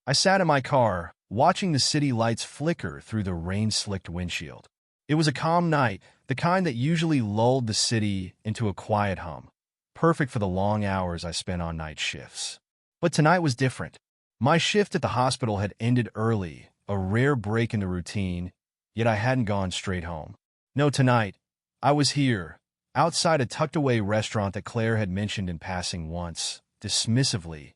I sat in my car, watching the city lights flicker through the rain-slicked windshield. It was a calm night, the kind that usually lulled the city into a quiet hum, perfect for the long hours I spent on night shifts. But tonight was different. My shift at the hospital had ended early, a rare break in the routine, yet I hadn't gone straight home. No, tonight, I was here, outside a tucked-away restaurant that Claire had mentioned in passing once, dismissively,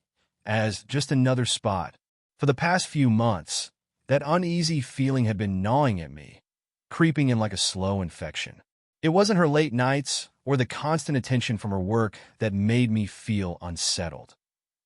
as just another spot. For the past few months, that uneasy feeling had been gnawing at me, creeping in like a slow infection. It wasn't her late nights or the constant attention from her work that made me feel unsettled.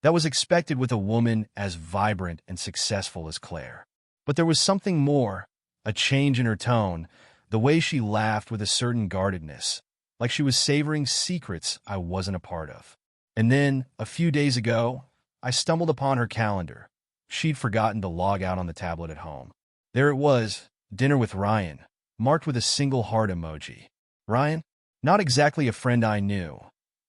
That was expected with a woman as vibrant and successful as Claire. But there was something more, a change in her tone, the way she laughed with a certain guardedness, like she was savoring secrets I wasn't a part of. And then, a few days ago, I stumbled upon her calendar. She'd forgotten to log out on the tablet at home. There it was, dinner with Ryan, marked with a single heart emoji. Ryan? Not exactly a friend I knew,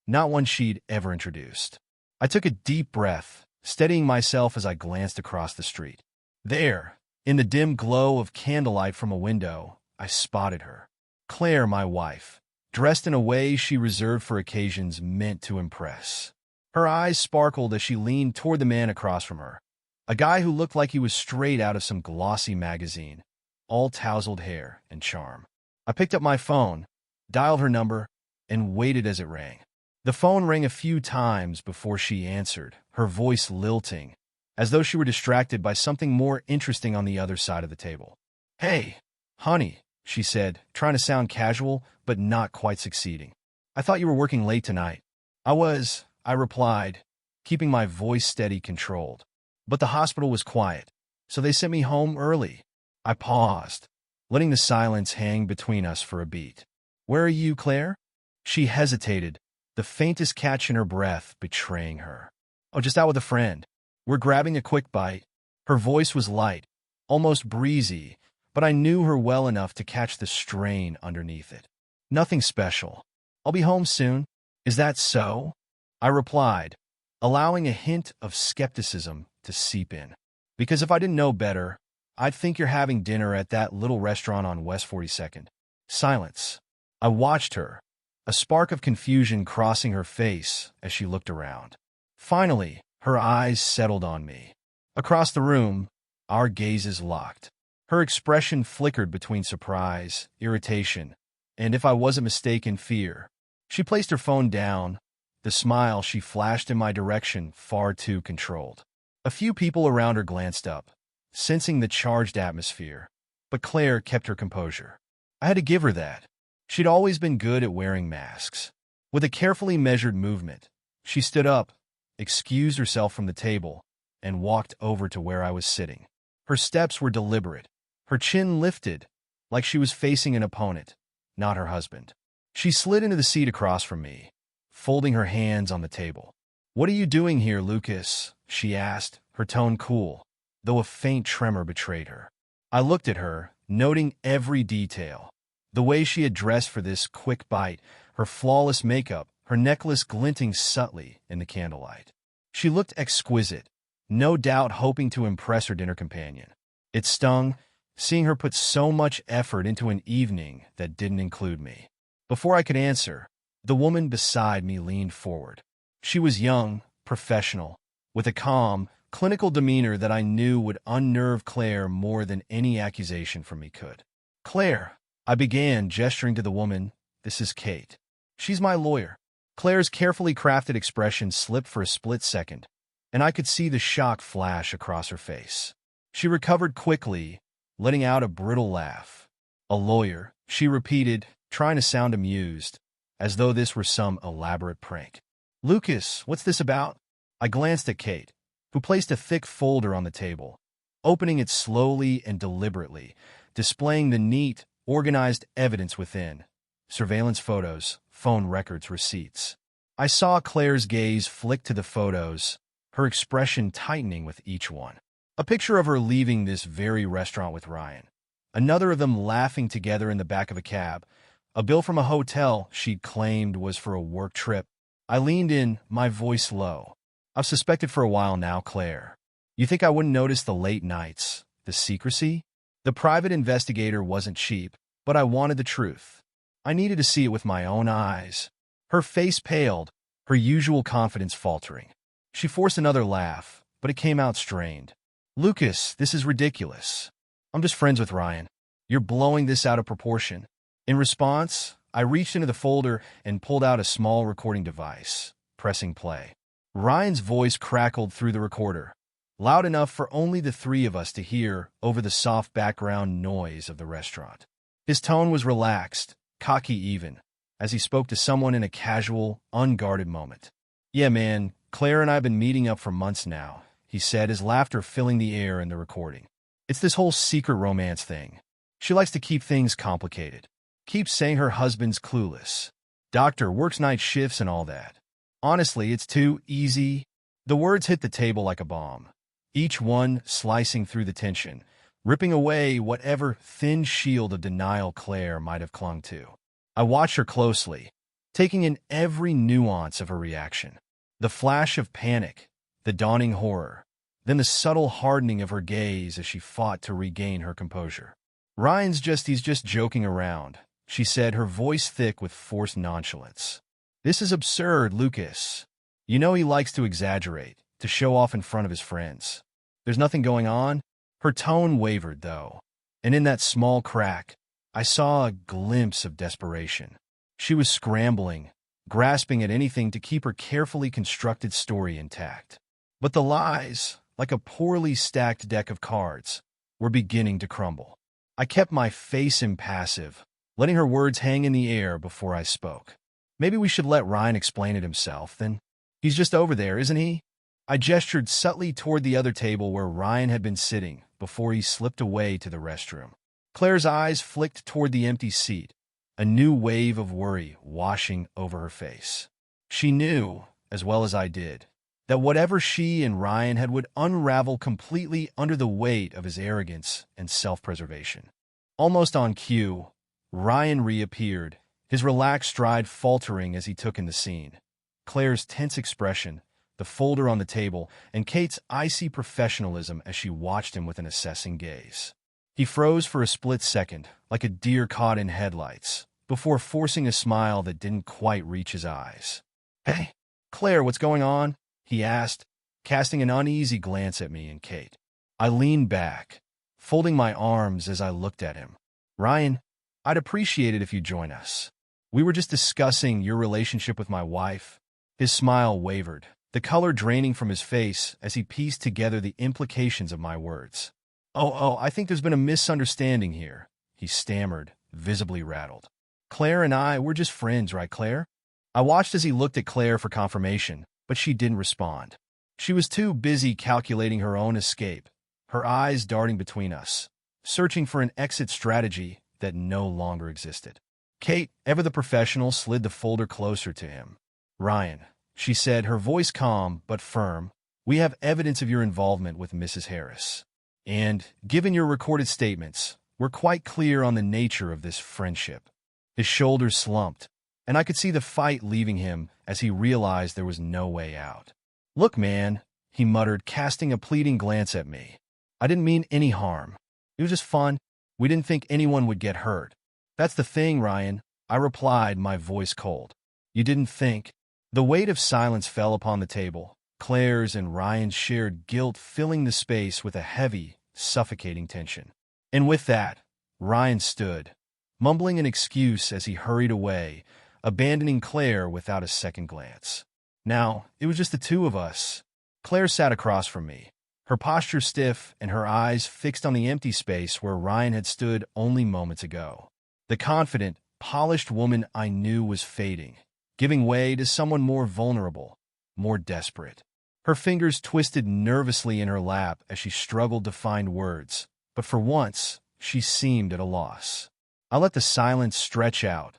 not one she'd ever introduced. I took a deep breath, steadying myself as I glanced across the street. There, in the dim glow of candlelight from a window, I spotted her. Claire, my wife, dressed in a way she reserved for occasions meant to impress. Her eyes sparkled as she leaned toward the man across from her, a guy who looked like he was straight out of some glossy magazine, all tousled hair and charm. I picked up my phone, dialed her number, and waited as it rang. The phone rang a few times before she answered, her voice lilting, as though she were distracted by something more interesting on the other side of the table. "Hey, honey," she said, trying to sound casual, but not quite succeeding. "I thought you were working late tonight." I replied, keeping my voice steady, controlled. "But the hospital was quiet, so they sent me home early." I paused, letting the silence hang between us for a beat. "Where are you, Claire?" She hesitated, the faintest catch in her breath betraying her. "Oh, just out with a friend. We're grabbing a quick bite." Her voice was light, almost breezy, but I knew her well enough to catch the strain underneath it. "Nothing special. I'll be home soon." "Is that so?" I replied, allowing a hint of skepticism to seep in. "Because if I didn't know better, I'd think you're having dinner at that little restaurant on West 42nd. Silence. I watched her, a spark of confusion crossing her face as she looked around. Finally, her eyes settled on me. Across the room, our gazes locked. Her expression flickered between surprise, irritation, and, if I wasn't mistaken, fear. She placed her phone down, the smile she flashed in my direction far too controlled. A few people around her glanced up, sensing the charged atmosphere, but Claire kept her composure. I had to give her that. She'd always been good at wearing masks. With a carefully measured movement, she stood up, excused herself from the table, and walked over to where I was sitting. Her steps were deliberate, her chin lifted, like she was facing an opponent, not her husband. She slid into the seat across from me, folding her hands on the table. "What are you doing here, Lucas?" she asked, her tone cool, though a faint tremor betrayed her. I looked at her, noting every detail. The way she had dressed for this quick bite, her flawless makeup, her necklace glinting subtly in the candlelight. She looked exquisite, no doubt hoping to impress her dinner companion. It stung, seeing her put so much effort into an evening that didn't include me. Before I could answer, the woman beside me leaned forward. She was young, professional, with a calm, clinical demeanor that I knew would unnerve Claire more than any accusation from me could. "Claire," I began, gesturing to the woman, "this is Kate. She's my lawyer." Claire's carefully crafted expression slipped for a split second, and I could see the shock flash across her face. She recovered quickly, letting out a brittle laugh. "A lawyer," she repeated, trying to sound amused, as though this were some elaborate prank. "Lucas, what's this about?" I glanced at Kate, who placed a thick folder on the table, opening it slowly and deliberately, displaying the neat, organized evidence within: surveillance photos, phone records, receipts. I saw Claire's gaze flick to the photos, her expression tightening with each one. A picture of her leaving this very restaurant with Ryan. Another of them laughing together in the back of a cab. A bill from a hotel she'd claimed was for a work trip. I leaned in, my voice low. "I've suspected for a while now, Claire. You think I wouldn't notice the late nights, the secrecy? The private investigator wasn't cheap, but I wanted the truth. I needed to see it with my own eyes. Her face paled, her usual confidence faltering. She forced another laugh, but it came out strained. Lucas, this is ridiculous. I'm just friends with Ryan. You're blowing this out of proportion. In response, I reached into the folder and pulled out a small recording device, pressing play. Ryan's voice crackled through the recorder, loud enough for only the three of us to hear over the soft background noise of the restaurant. His tone was relaxed, cocky even, as he spoke to someone in a casual, unguarded moment. Yeah, man, Claire and I have been meeting up for months now, he said, his laughter filling the air in the recording. It's this whole secret romance thing. She likes to keep things complicated. Keeps saying her husband's clueless. Doctor works night shifts and all that. Honestly, it's too easy. The words hit the table like a bomb, each one slicing through the tension, ripping away whatever thin shield of denial Claire might have clung to. I watched her closely, taking in every nuance of her reaction. The flash of panic, the dawning horror, then the subtle hardening of her gaze as she fought to regain her composure. He's just joking around, she said, her voice thick with forced nonchalance. This is absurd, Lucas. You know he likes to exaggerate, to show off in front of his friends. There's nothing going on. Her tone wavered, though, and in that small crack, I saw a glimpse of desperation. She was scrambling, grasping at anything to keep her carefully constructed story intact. But the lies, like a poorly stacked deck of cards, were beginning to crumble. I kept my face impassive, letting her words hang in the air before I spoke. Maybe we should let Ryan explain it himself, then. He's just over there, isn't he? I gestured subtly toward the other table where Ryan had been sitting before he slipped away to the restroom. Claire's eyes flicked toward the empty seat, a new wave of worry washing over her face. She knew, as well as I did, that whatever she and Ryan had would unravel completely under the weight of his arrogance and self-preservation. Almost on cue, Ryan reappeared, his relaxed stride faltering as he took in the scene. Claire's tense expression, the folder on the table, and Kate's icy professionalism as she watched him with an assessing gaze. He froze for a split second, like a deer caught in headlights, before forcing a smile that didn't quite reach his eyes. Hey, Claire, what's going on? He asked, casting an uneasy glance at me and Kate. I leaned back, folding my arms as I looked at him. Ryan, I'd appreciate it if you'd join us. We were just discussing your relationship with my wife. His smile wavered, the color draining from his face as he pieced together the implications of my words. I think there's been a misunderstanding here, he stammered, visibly rattled. Claire and I, we're just friends, right, Claire? I watched as he looked at Claire for confirmation, but she didn't respond. She was too busy calculating her own escape, her eyes darting between us, searching for an exit strategy that no longer existed. Kate, ever the professional, slid the folder closer to him. Ryan, she said, her voice calm but firm, we have evidence of your involvement with Mrs. Harris. And, given your recorded statements, we're quite clear on the nature of this friendship. His shoulders slumped, and I could see the fight leaving him as he realized there was no way out. Look, man, he muttered, casting a pleading glance at me. I didn't mean any harm. It was just fun. We didn't think anyone would get hurt. That's the thing, Ryan, I replied, my voice cold. You didn't think? The weight of silence fell upon the table, Claire's and Ryan's shared guilt filling the space with a heavy, suffocating tension. And with that, Ryan stood, mumbling an excuse as he hurried away, abandoning Claire without a second glance. Now, it was just the two of us. Claire sat across from me, her posture stiff and her eyes fixed on the empty space where Ryan had stood only moments ago. The confident, polished woman I knew was fading, giving way to someone more vulnerable, more desperate. Her fingers twisted nervously in her lap as she struggled to find words, but for once, she seemed at a loss. I let the silence stretch out,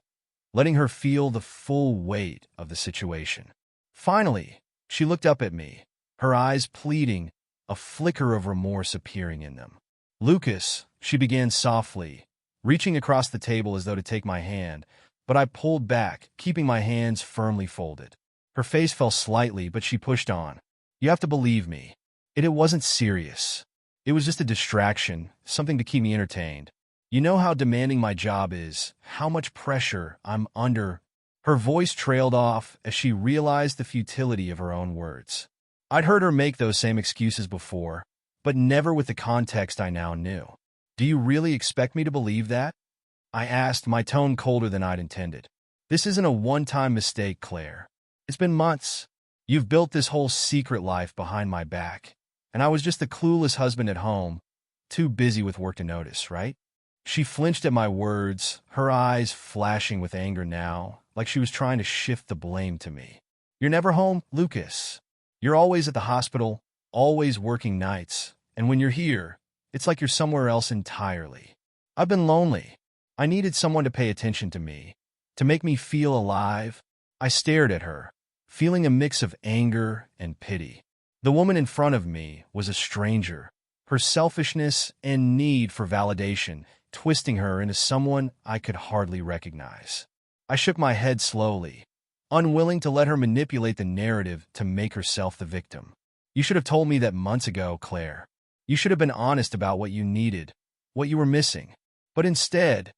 letting her feel the full weight of the situation. Finally, she looked up at me, her eyes pleading, a flicker of remorse appearing in them. Lucas, she began softly, reaching across the table as though to take my hand, but I pulled back, keeping my hands firmly folded. Her face fell slightly, but she pushed on. You have to believe me. It wasn't serious. It was just a distraction, something to keep me entertained. You know how demanding my job is, how much pressure I'm under. Her voice trailed off as she realized the futility of her own words. I'd heard her make those same excuses before, but never with the context I now knew. Do you really expect me to believe that? I asked, my tone colder than I'd intended. This isn't a one-time mistake, Claire. It's been months. You've built this whole secret life behind my back, and I was just the clueless husband at home, too busy with work to notice, right? She flinched at my words, her eyes flashing with anger now, like she was trying to shift the blame to me. You're never home, Lucas. You're always at the hospital, always working nights, and when you're here, it's like you're somewhere else entirely. I've been lonely. I needed someone to pay attention to me, to make me feel alive. I stared at her, feeling a mix of anger and pity. The woman in front of me was a stranger, her selfishness and need for validation twisting her into someone I could hardly recognize. I shook my head slowly, unwilling to let her manipulate the narrative to make herself the victim. You should have told me that months ago, Claire. You should have been honest about what you needed, what you were missing. But instead,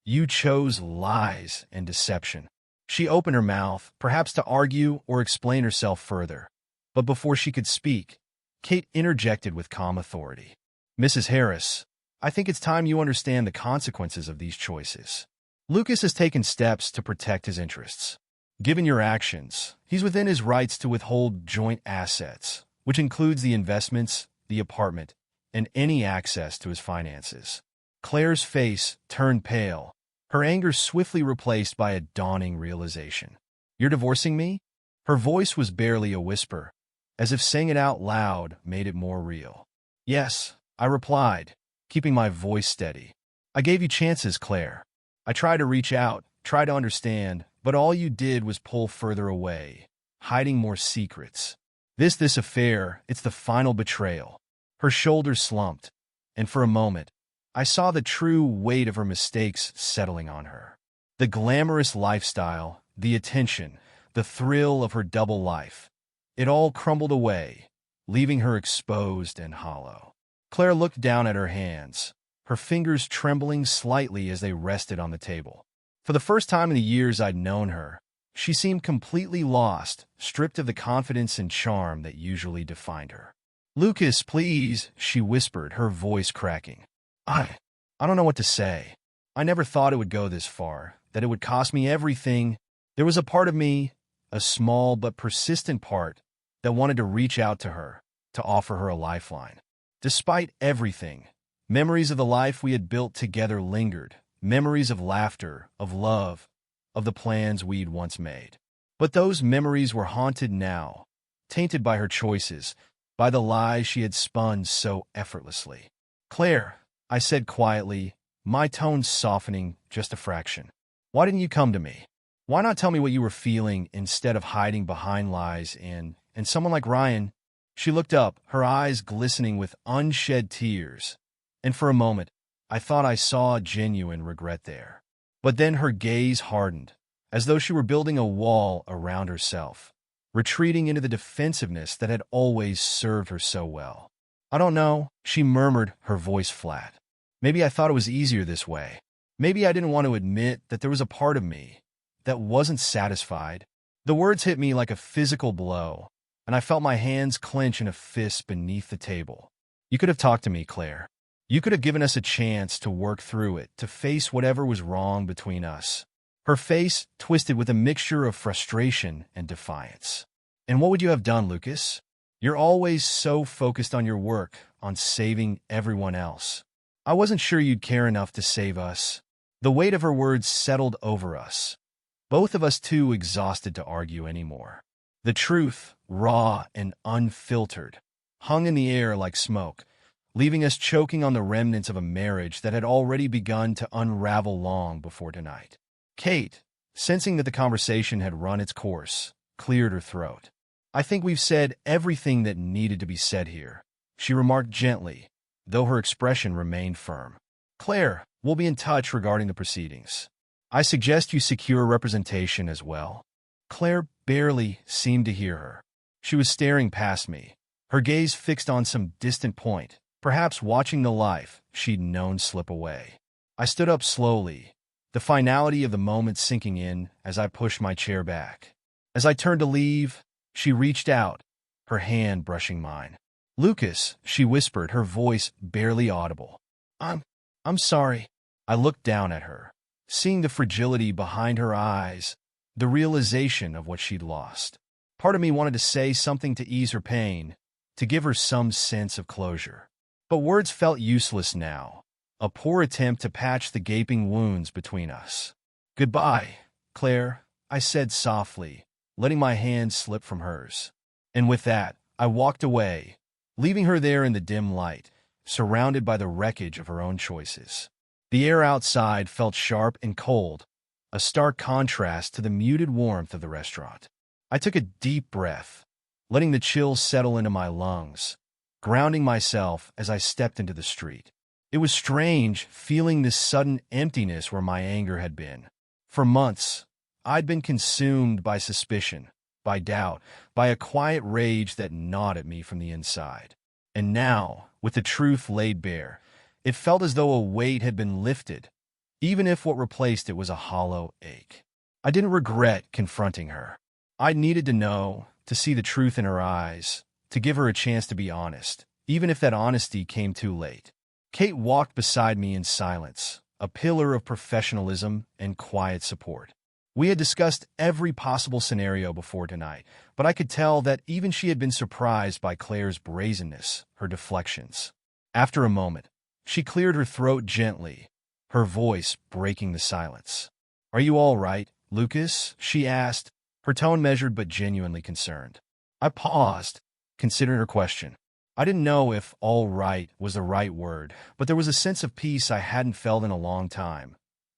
you chose lies and deception. She opened her mouth, perhaps to argue or explain herself further. But before she could speak, Kate interjected with calm authority. Mrs. Harris, I think it's time you understand the consequences of these choices. Lucas has taken steps to protect his interests. Given your actions, he's within his rights to withhold joint assets, which includes the investments, the apartment, and any access to his finances. Claire's face turned pale, her anger swiftly replaced by a dawning realization. You're divorcing me? Her voice was barely a whisper, as if saying it out loud made it more real. Yes, I replied, keeping my voice steady. I gave you chances, Claire. I tried to reach out, tried to understand, but all you did was pull further away, hiding more secrets. This affair, it's the final betrayal. Her shoulders slumped, and for a moment, I saw the true weight of her mistakes settling on her. The glamorous lifestyle, the attention, the thrill of her double life. It all crumbled away, leaving her exposed and hollow. Claire looked down at her hands, her fingers trembling slightly as they rested on the table. For the first time in the years I'd known her, she seemed completely lost, stripped of the confidence and charm that usually defined her. Lucas, please, she whispered, her voice cracking. I don't know what to say. I never thought it would go this far, that it would cost me everything. There was a part of me, a small but persistent part, that wanted to reach out to her, to offer her a lifeline. Despite everything, memories of the life we had built together lingered, memories of laughter, of love, of the plans we'd once made. But those memories were haunted now, tainted by her choices, by the lies she had spun so effortlessly. Claire, I said quietly, my tone softening just a fraction. Why didn't you come to me? Why not tell me what you were feeling instead of hiding behind lies and someone like Ryan? She looked up, her eyes glistening with unshed tears, and for a moment, I thought I saw genuine regret there. But then her gaze hardened, as though she were building a wall around herself, retreating into the defensiveness that had always served her so well. I don't know, she murmured, her voice flat. Maybe I thought it was easier this way. Maybe I didn't want to admit that there was a part of me that wasn't satisfied. The words hit me like a physical blow, and I felt my hands clench in a fist beneath the table. You could have talked to me, Claire. You could have given us a chance to work through it, to face whatever was wrong between us. Her face twisted with a mixture of frustration and defiance. And what would you have done, Lucas? You're always so focused on your work, on saving everyone else. I wasn't sure you'd care enough to save us. The weight of her words settled over us, both of us too exhausted to argue anymore. The truth, raw and unfiltered, hung in the air like smoke, leaving us choking on the remnants of a marriage that had already begun to unravel long before tonight. Kate, sensing that the conversation had run its course, cleared her throat. I think we've said everything that needed to be said here, she remarked gently, though her expression remained firm. Claire, we'll be in touch regarding the proceedings. I suggest you secure representation as well. Claire barely seemed to hear her. She was staring past me, her gaze fixed on some distant point, perhaps watching the life she'd known slip away. I stood up slowly, the finality of the moment sinking in as I pushed my chair back. As I turned to leave, she reached out, her hand brushing mine. "Lucas," she whispered, her voice barely audible. I'm sorry." I looked down at her, seeing the fragility behind her eyes, the realization of what she'd lost. Part of me wanted to say something to ease her pain, to give her some sense of closure. But words felt useless now, a poor attempt to patch the gaping wounds between us. "Goodbye, Claire," I said softly, letting my hand slip from hers. And with that, I walked away, leaving her there in the dim light, surrounded by the wreckage of her own choices. The air outside felt sharp and cold, a stark contrast to the muted warmth of the restaurant. I took a deep breath, letting the chill settle into my lungs, grounding myself as I stepped into the street. It was strange feeling this sudden emptiness where my anger had been. For months, I'd been consumed by suspicion, by doubt, by a quiet rage that gnawed at me from the inside. And now, with the truth laid bare, it felt as though a weight had been lifted, even if what replaced it was a hollow ache. I didn't regret confronting her. I needed to know, to see the truth in her eyes, to give her a chance to be honest, even if that honesty came too late. Kate walked beside me in silence, a pillar of professionalism and quiet support. We had discussed every possible scenario before tonight, but I could tell that even she had been surprised by Claire's brazenness, her deflections. After a moment, she cleared her throat gently, her voice breaking the silence. "Are you all right, Lucas?" she asked, her tone measured but genuinely concerned. I paused, considering her question. I didn't know if "all right" was the right word, but there was a sense of peace I hadn't felt in a long time,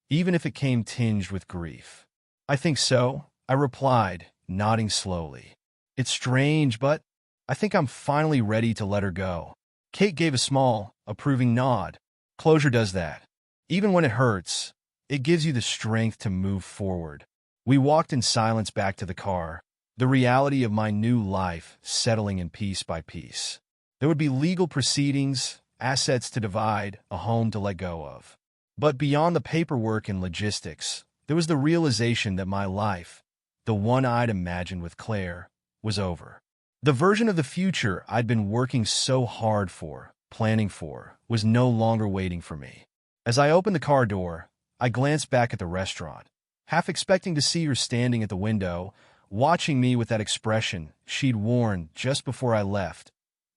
even if it came tinged with grief. "I think so," I replied, nodding slowly. "It's strange, but I think I'm finally ready to let her go." Kate gave a small, approving nod. Closure does that. Even when it hurts, it gives you the strength to move forward. We walked in silence back to the car, the reality of my new life settling in piece by piece. There would be legal proceedings, assets to divide, a home to let go of. But beyond the paperwork and logistics, there was the realization that my life, the one I'd imagined with Claire, was over. The version of the future I'd been working so hard for, planning for, was no longer waiting for me. As I opened the car door, I glanced back at the restaurant, half expecting to see her standing at the window, watching me with that expression she'd worn just before I left,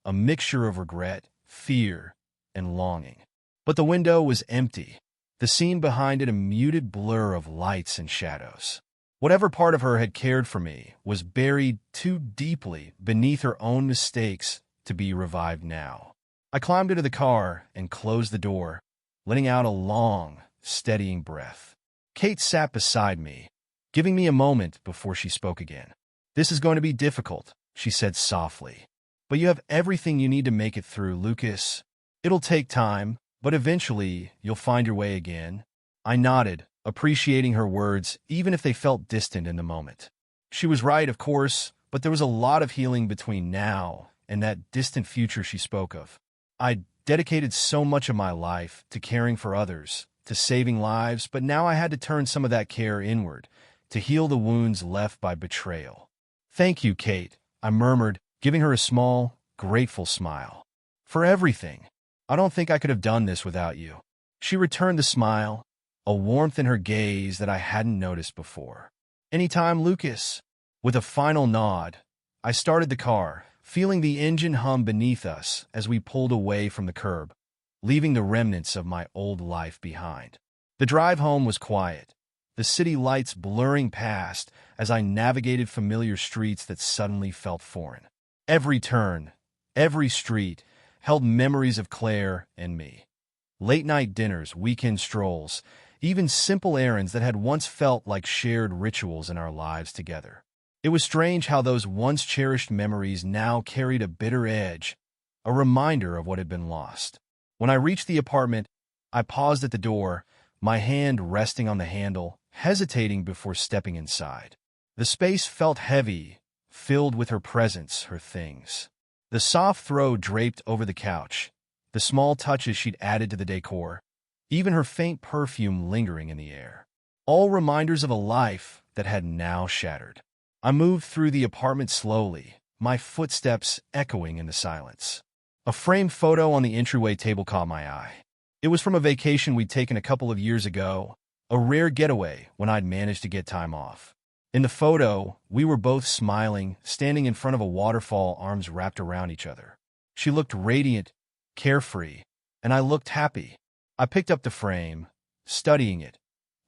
a mixture of regret, fear, and longing. But the window was empty, the scene behind it a muted blur of lights and shadows. Whatever part of her had cared for me was buried too deeply beneath her own mistakes to be revived now. I climbed into the car and closed the door, letting out a long, steadying breath. Kate sat beside me, giving me a moment before she spoke again. "This is going to be difficult," she said softly. "But you have everything you need to make it through, Lucas. It'll take time, but eventually you'll find your way again." I nodded, appreciating her words, even if they felt distant in the moment. She was right, of course, but there was a lot of healing between now and that distant future she spoke of. I'd dedicated so much of my life to caring for others, to saving lives, but now I had to turn some of that care inward, to heal the wounds left by betrayal. "Thank you, Kate," I murmured, giving her a small, grateful smile. "For everything. I don't think I could have done this without you." She returned the smile, a warmth in her gaze that I hadn't noticed before. "Anytime, Lucas." With a final nod, I started the car, feeling the engine hum beneath us as we pulled away from the curb, leaving the remnants of my old life behind. The drive home was quiet, the city lights blurring past as I navigated familiar streets that suddenly felt foreign. Every turn, every street, held memories of Claire and me. Late-night dinners, weekend strolls, even simple errands that had once felt like shared rituals in our lives together. It was strange how those once cherished memories now carried a bitter edge, a reminder of what had been lost. When I reached the apartment, I paused at the door, my hand resting on the handle, hesitating before stepping inside. The space felt heavy, filled with her presence, her things. The soft throw draped over the couch, the small touches she'd added to the decor, even her faint perfume lingering in the air. All reminders of a life that had now shattered. I moved through the apartment slowly, my footsteps echoing in the silence. A framed photo on the entryway table caught my eye. It was from a vacation we'd taken a couple of years ago, a rare getaway when I'd managed to get time off. In the photo, we were both smiling, standing in front of a waterfall, arms wrapped around each other. She looked radiant, carefree, and I looked happy. I picked up the frame, studying it,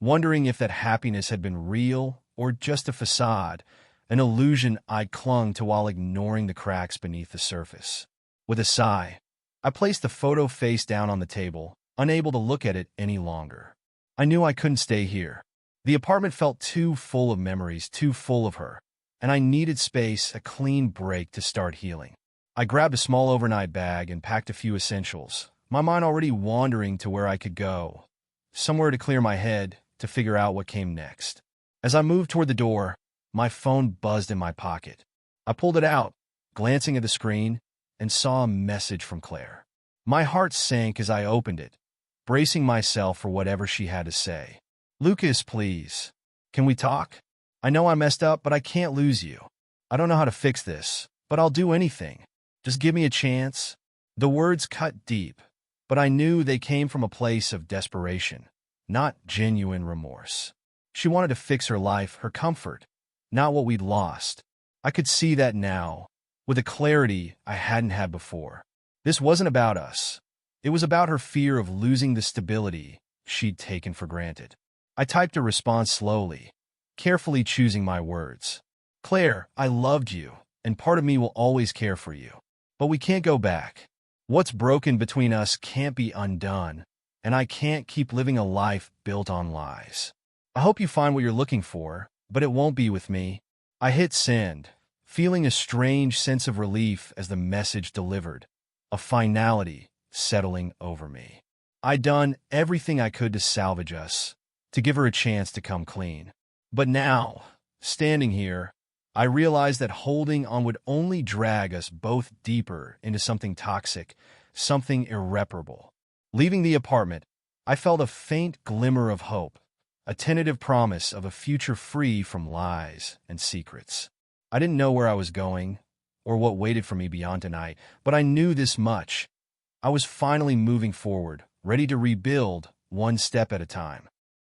wondering if that happiness had been real or just a facade, an illusion I clung to while ignoring the cracks beneath the surface. With a sigh, I placed the photo face down on the table, unable to look at it any longer. I knew I couldn't stay here. The apartment felt too full of memories, too full of her, and I needed space, a clean break to start healing. I grabbed a small overnight bag and packed a few essentials, my mind already wandering to where I could go, somewhere to clear my head, to figure out what came next. As I moved toward the door, my phone buzzed in my pocket. I pulled it out, glancing at the screen, and saw a message from Claire. My heart sank as I opened it, bracing myself for whatever she had to say. "Lucas, please. Can we talk? I know I messed up, but I can't lose you. I don't know how to fix this, but I'll do anything. Just give me a chance." The words cut deep, but I knew they came from a place of desperation, not genuine remorse. She wanted to fix her life, her comfort, not what we'd lost. I could see that now, with a clarity I hadn't had before. This wasn't about us. It was about her fear of losing the stability she'd taken for granted. I typed a response slowly, carefully choosing my words. "Claire, I loved you, and part of me will always care for you. But we can't go back. What's broken between us can't be undone, and I can't keep living a life built on lies. I hope you find what you're looking for, but it won't be with me." I hit send, feeling a strange sense of relief as the message delivered, a finality settling over me. I'd done everything I could to salvage us, to give her a chance to come clean. But now, standing here, I realized that holding on would only drag us both deeper into something toxic, something irreparable. Leaving the apartment, I felt a faint glimmer of hope, a tentative promise of a future free from lies and secrets. I didn't know where I was going or what waited for me beyond tonight, but I knew this much. I was finally moving forward, ready to rebuild one step at a time.